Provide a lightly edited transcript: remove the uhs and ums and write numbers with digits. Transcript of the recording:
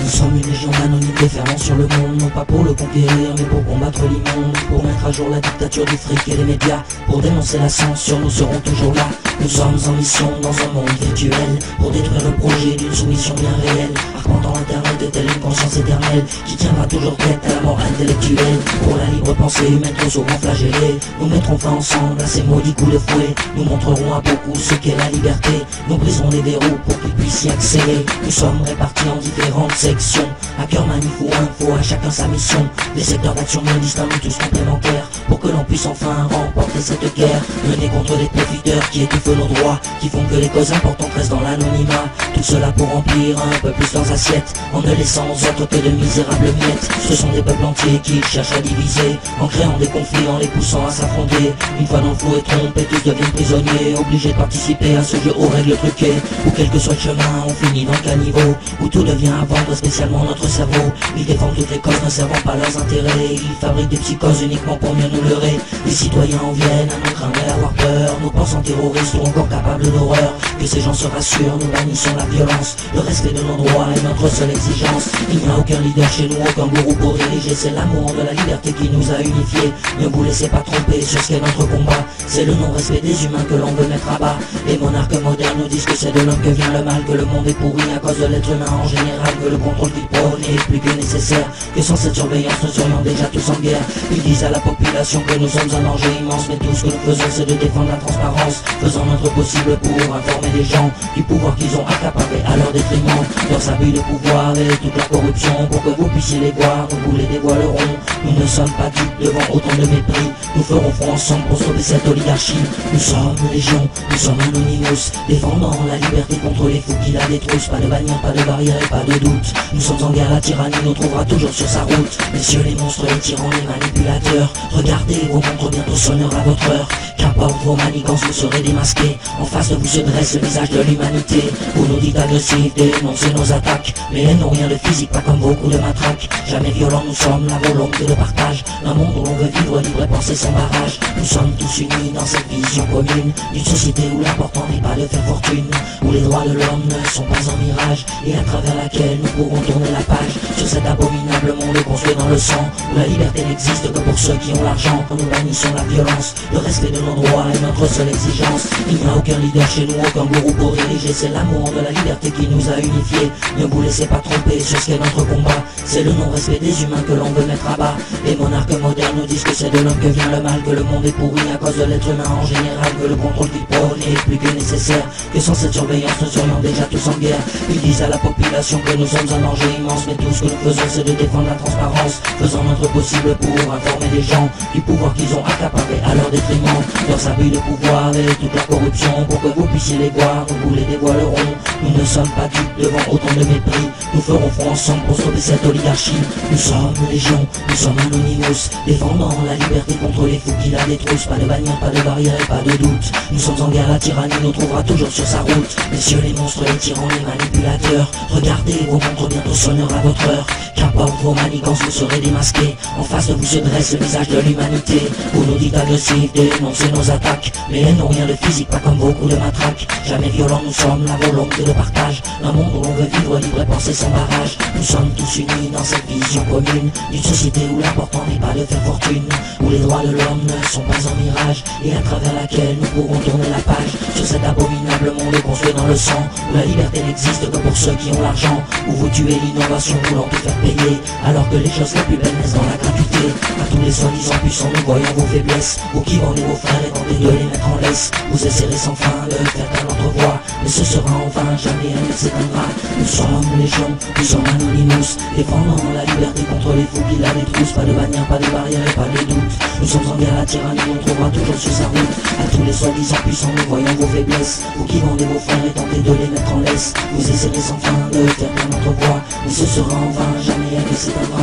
Nous sommes une légion d'anonymes déferlant sur le monde, non pas pour le conquérir, mais pour combattre l'immonde, pour mettre à jour la dictature du fric et des médias, pour dénoncer la censure, nous serons toujours là. Nous sommes en mission dans un monde virtuel, pour détruire le projet d'une soumission bien réelle, arpentant l'internet de telle une conscience éternelle, qui tiendra toujours tête à la mort intellectuelle. Pour la libre pensée humaine trop souvent flagellée, nous mettrons fin ensemble à ces maudits coups de fouet. Nous montrerons à beaucoup ce qu'est la liberté, nous briserons les verrous pour qu'ils puissent y accéder. Nous sommes répartis en différentes sections, à cœur manif ou info, à chacun sa mission. Des secteurs d'action bien distincts mais tous complémentaires, pour que l'on puisse enfin remporter cette guerre, menée contre des profiteurs qui étouffent nos droits, qui font que les causes importantes restent dans l'anonymat. Tout cela pour remplir un peu plus leurs assiettes, en ne laissant aux autres que de misérables miettes. Ce sont des peuples entiers qui cherchent à diviser, en créant des conflits, en les poussant à s'affronter. Une fois dans le flou et trompés, tous deviennent prisonniers, obligés de participer à ce jeu aux règles truquées, où quel que soit le chemin, on finit dans le caniveau, où tout devient à vendre, spécialement notre cerveau. Ils défendent toutes les causes, ne servant pas leurs intérêts, ils fabriquent des psychoses uniquement pour mieux nous leurrer. Les citoyens en viennent à nous craindre et avoir peur, nous pensons terroristes ou encore capables d'horreur. Que ces gens se rassurent, nous bannissons la violence, le respect de nos droits est notre seule exigence. Il n'y a aucun leader chez nous, aucun gourou pour diriger, c'est l'amour de la liberté qui nous a unifiés. Ne vous laissez pas tromper sur ce qu'est notre combat, c'est le non-respect des humains que l'on veut mettre à bas. Les monarques modernes nous disent que c'est de l'homme que vient le mal, que le monde est pourri à cause de l'être humain en général, que le contrôle qu'ils prônent est plus que nécessaire, que sans cette surveillance nous serions déjà tous en guerre. Ils disent à la population que nous sommes un danger immense, mais tout ce que nous faisons c'est de défendre la transparence, faisant notre possible pour informer les gens du pouvoir qu'ils ont accaparé à leur détriment, leurs abus de pouvoir et toute la corruption. Pour que vous puissiez les voir, nous vous les dévoilerons. Nous ne sommes pas dupes devant autant de mépris, nous ferons front ensemble pour sauver cette oligarchie. Nous sommes légion, nous sommes Anonymous, défendant la liberté contre les fous qui la détroussent. Pas de bannière, pas de barrière et pas de doute, nous sommes en guerre, la tyrannie nous trouvera toujours sur sa route. Messieurs les monstres, les tyrans, les manipulateurs, regardez, vos montres bientôt sonnera à votre heure. Qu'importe vos manigances, vous serez démasqués, en face de vous se dresse le visage de l'humanité. Vous nous dites agressifs, dénoncez nos attaques, mais elles n'ont rien de physique, pas comme vos coups de matraque. Jamais violents, nous sommes la volonté de partage, d'un monde où l'on veut vivre libre et penser sans barrage. Nous sommes tous unis dans cette vision commune, d'une société où l'important n'est pas de faire fortune, où les droits de l'homme ne sont pas un mirage, et à travers laquelle nous pourrons tourner la page sur cet abominable monde construit dans le sang, où la liberté n'existe que pour ceux qui ont l'argent. Nous bannissons la violence, le respect de nos droits est notre seule exigence. Il n'y a aucun leader chez nous, aucun gourou pour diriger, c'est l'amour de la liberté qui nous a unifiés. Ne vous laissez pas tromper sur ce qu'est notre combat, c'est le non-respect des humains que l'on veut mettre à bas. Les monarques modernes nous disent que c'est de l'homme que vient le mal, que le monde est pourri à cause de l'être humain en général, que le contrôle qu'ils prônent est plus que nécessaire, que sans cette surveillance nous serions déjà tous en guerre. Ils disent à la population que nous sommes un danger immense, mais tout ce que nous faisons c'est de défendre la transparence, faisant notre possible pour informer les gens du pouvoir qu'ils ont accaparé à leur détriment, leurs abus de pouvoir et toute la corruption. Pour que vous puissiez les voir, nous vous les dévoilerons. Nous ne sommes pas dupes devant autant de mépris, nous ferons front ensemble pour sauver cette oligarchie. Nous sommes légion, nous sommes Anonymous, défendant la liberté contre les fous qui la détroussent. Pas de bannière, pas de barrière et pas de doute, nous sommes en guerre, la tyrannie nous trouvera toujours sur sa route. Messieurs les monstres, les tyrans, les manipulateurs, regardez, vos montres bientôt sonnera à votre heure. Qu'importe vos manigances, vous serez démasqués, en face de vous se dresse le visage de l'humanité. Vous nous dites agressifs, dénoncez nos attaques, mais elles n'ont rien de physique, pas comme vos coups de matraque. Jamais violents, nous sommes la volonté de partage, d'un monde où l'on veut vivre libre et penser sans barrage. Nous sommes tous unis dans cette vision commune, d'une société où l'important n'est pas de faire fortune, où les droits de l'homme ne sont pas un mirage, et à travers laquelle nous pourrons tourner la page sur cet abominable monde construit dans le sang, où la liberté n'existe que pour ceux qui ont l'argent, où vous tuez l'innovation voulant tout faire payer, alors que les choses les plus belles naissent dans la gratuité. À tous les soi-disant puissants, nous voyons vos faiblesses, vous qui vendez vos frères et tentez de les mettre en laisse. Vous essaierez sans fin de faire taire notre voix, mais ce sera en vain, jamais elle ne s'éteindra. Nous sommes légion, nous sommes Anonymous, défendant la liberté contre les fous qui la détroussent. Pas de bannière, pas de barrière et pas de doute, nous sommes en guerre, la tyrannie nous trouvera toujours sur sa route. À tous les soi-disant puissants, nous voyons vos faiblesses, vous qui vendez vos frères et tentez de les mettre en laisse. Vous essaierez sans fin de faire taire notre voix, mais ce sera en vain, jamais elle ne s'éteindra.